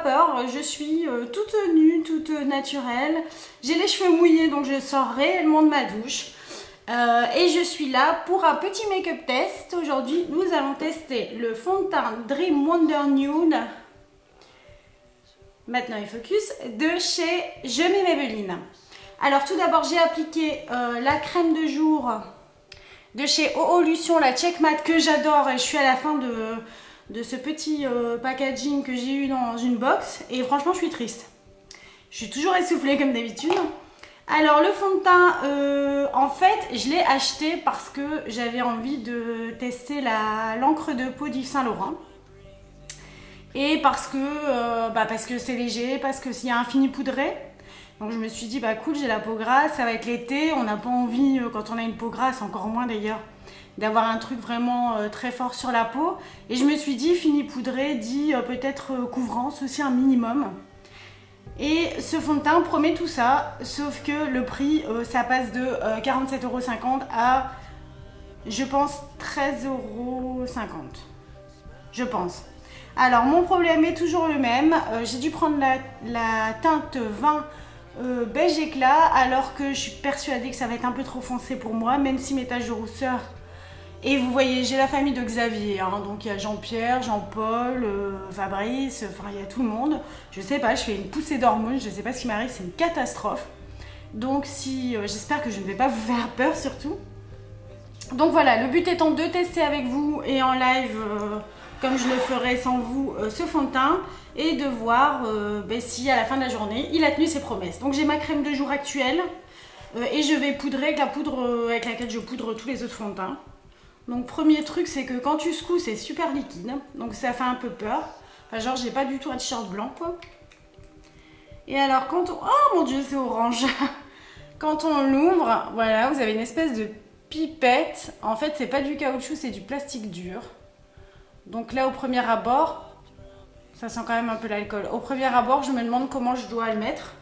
peur, je suis toute nue, toute naturelle. J'ai les cheveux mouillés donc je sors réellement de ma douche. Et je suis là pour un petit make-up test. Aujourd'hui nous allons tester le fond de teint Dream Wonder Nude. Maintenant il focus, de chez Je mets Maybelline. Alors tout d'abord j'ai appliqué la crème de jour de chez Oolution, la Check Matte, que j'adore, et je suis à la fin de ce petit packaging que j'ai eu dans une box et franchement je suis triste. Je suis toujours essoufflée comme d'habitude. Alors le fond de teint, en fait je l'ai acheté parce que j'avais envie de tester l'encre de peau d'Yves Saint Laurent. Et parce que c'est léger, parce que s'il y a un fini poudré. Donc je me suis dit bah cool, j'ai la peau grasse, ça va être l'été, on n'a pas envie quand on a une peau grasse, encore moins d'ailleurs, d'avoir un truc vraiment très fort sur la peau. Et je me suis dit fini poudré dit peut-être couvrance aussi un minimum. Et ce fond de teint promet tout ça, sauf que le prix ça passe de 47,50 € à je pense 13,50 €. Je pense. Alors mon problème est toujours le même, j'ai dû prendre la teinte 20 beige éclat, alors que je suis persuadée que ça va être un peu trop foncé pour moi, même si mes taches de rousseur. Et vous voyez, j'ai la famille de Xavier, hein, donc il y a Jean-Pierre, Jean-Paul, Fabrice, enfin il y a tout le monde. Je sais pas, je fais une poussée d'hormones, je sais pas ce qui m'arrive, c'est une catastrophe. Donc si, j'espère que je ne vais pas vous faire peur surtout. Donc voilà, le but étant de tester avec vous et en live, comme je le ferai sans vous, ce fond de teint, et de voir si à la fin de la journée il a tenu ses promesses. Donc j'ai ma crème de jour actuelle et je vais poudrer avec la poudre avec laquelle je poudre tous les autres fonds de teint. Donc premier truc, c'est que quand tu secoues c'est super liquide, donc ça fait un peu peur. Enfin genre j'ai pas du tout un t-shirt blanc quoi. Et alors quand on... Oh mon dieu, c'est orange. Quand on l'ouvre, voilà, vous avez une espèce de pipette. En fait c'est pas du caoutchouc, c'est du plastique dur. Donc là au premier abord, ça sent quand même un peu l'alcool. Au premier abord, je me demande comment je dois le mettre.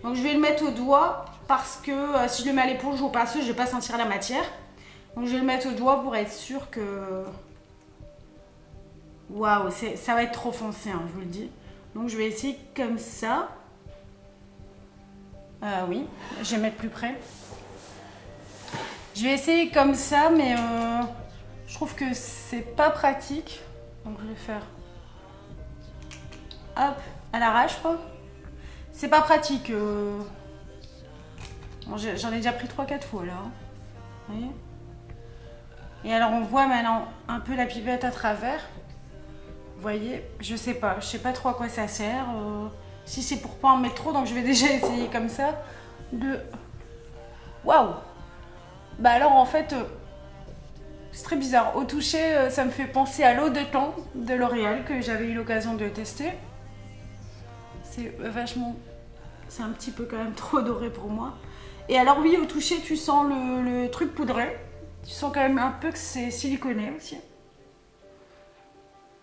Donc je vais le mettre au doigt parce que si je le mets à l'éponge ou au pinceau, je ne vais pas sentir la matière. Donc je vais le mettre au doigt pour être sûr que... Waouh, ça va être trop foncé, hein, je vous le dis. Donc je vais essayer comme ça. Oui, je vais mettre plus près. Je vais essayer comme ça, mais je trouve que c'est pas pratique. Donc je vais faire... Hop, à l'arrache quoi. C'est pas pratique. Bon, j'en ai déjà pris 3-4 fois là. Vous voyez. Et alors on voit maintenant un peu la pipette à travers. Vous voyez, je sais pas trop à quoi ça sert. Si c'est pour pas en mettre trop, donc je vais déjà essayer comme ça de... Waouh. Bah alors en fait, c'est très bizarre. Au toucher, ça me fait penser à l'eau de teint de L'Oréal que j'avais eu l'occasion de tester. C'est vachement... C'est un petit peu quand même trop doré pour moi. Et alors oui, au toucher, tu sens le truc poudré. Tu sens quand même un peu que c'est siliconé aussi.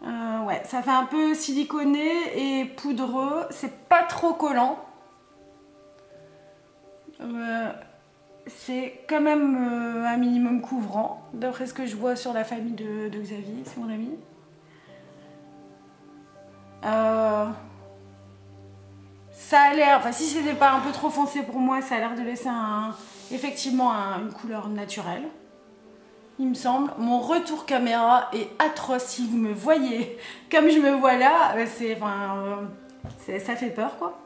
Ouais, ça fait un peu siliconé et poudreux. C'est pas trop collant. C'est quand même un minimum couvrant, d'après ce que je vois sur la famille de Xavier, c'est mon ami. Ça a l'air, enfin si c'était pas un peu trop foncé pour moi, ça a l'air de laisser effectivement une couleur naturelle. Il me semble. Mon retour caméra est atroce. Si vous me voyez comme je me vois là, ça fait peur quoi.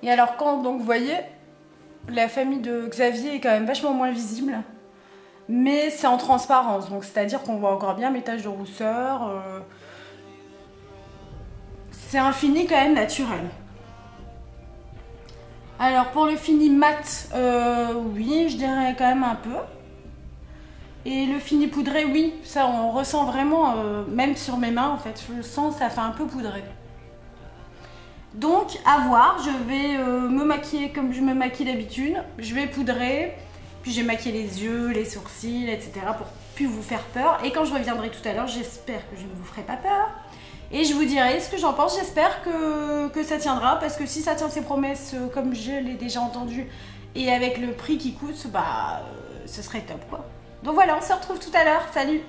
Et alors quand donc vous voyez, la famille de Xavier est quand même vachement moins visible. Mais c'est en transparence, donc c'est-à-dire qu'on voit encore bien mes taches de rousseur. C'est un fini quand même naturel. Alors pour le fini mat, oui, je dirais quand même un peu. Et le fini poudré, oui, ça on ressent vraiment, même sur mes mains en fait, je le sens, ça fait un peu poudré. Donc à voir, je vais me maquiller comme je me maquille d'habitude, je vais poudrer, puis je vais maquiller les yeux, les sourcils, etc. pour plus vous faire peur. Et quand je reviendrai tout à l'heure, j'espère que je ne vous ferai pas peur. Et je vous dirai ce que j'en pense, j'espère que ça tiendra, parce que si ça tient ses promesses comme je l'ai déjà entendu, et avec le prix qui coûte, bah ce serait top quoi. Donc voilà, on se retrouve tout à l'heure, salut!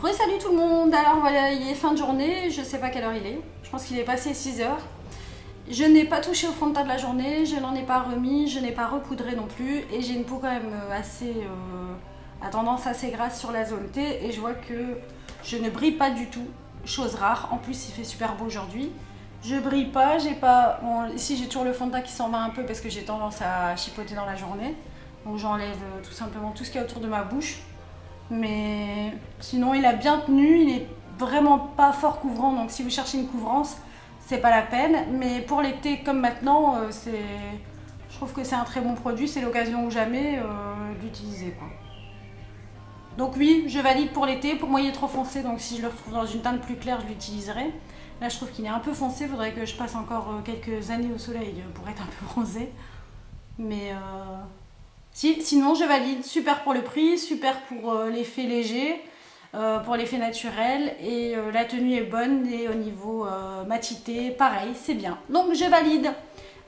Re-salut tout le monde. Alors voilà, il est fin de journée, je sais pas quelle heure il est. Je pense qu'il est passé 6 heures. Je n'ai pas touché au fond de teint de la journée, je n'en ai pas remis, je n'ai pas repoudré non plus. Et j'ai une peau quand même assez... à tendance assez grasse sur la zone T. Et je vois que je ne brille pas du tout, chose rare. En plus il fait super beau aujourd'hui. Je brille pas, j'ai pas... Bon, ici j'ai toujours le fond de teint qui s'en va un peu parce que j'ai tendance à chipoter dans la journée. Donc j'enlève tout simplement tout ce qu'il y a autour de ma bouche. Mais sinon il a bien tenu, il est vraiment pas fort couvrant. Donc si vous cherchez une couvrance, c'est pas la peine. Mais pour l'été comme maintenant, je trouve que c'est un très bon produit. C'est l'occasion ou jamais d'utiliser quoi. Donc oui, je valide pour l'été. Pour moi il est trop foncé, donc si je le retrouve dans une teinte plus claire, je l'utiliserai. Là je trouve qu'il est un peu foncé, il faudrait que je passe encore quelques années au soleil pour être un peu bronzé. Mais sinon je valide, super pour le prix, super pour l'effet léger, pour l'effet naturel. Et la tenue est bonne et au niveau matité, pareil, c'est bien. Donc je valide.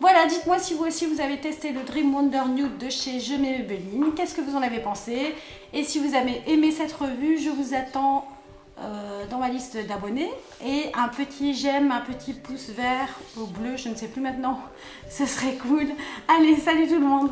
Voilà, dites-moi si vous aussi vous avez testé le Dream Wonder Nude de chez Je mets Maybelline. Qu'est-ce que vous en avez pensé? Et si vous avez aimé cette revue, je vous attends dans ma liste d'abonnés. Et un petit j'aime, un petit pouce vert ou bleu, je ne sais plus maintenant. Ce serait cool. Allez, salut tout le monde!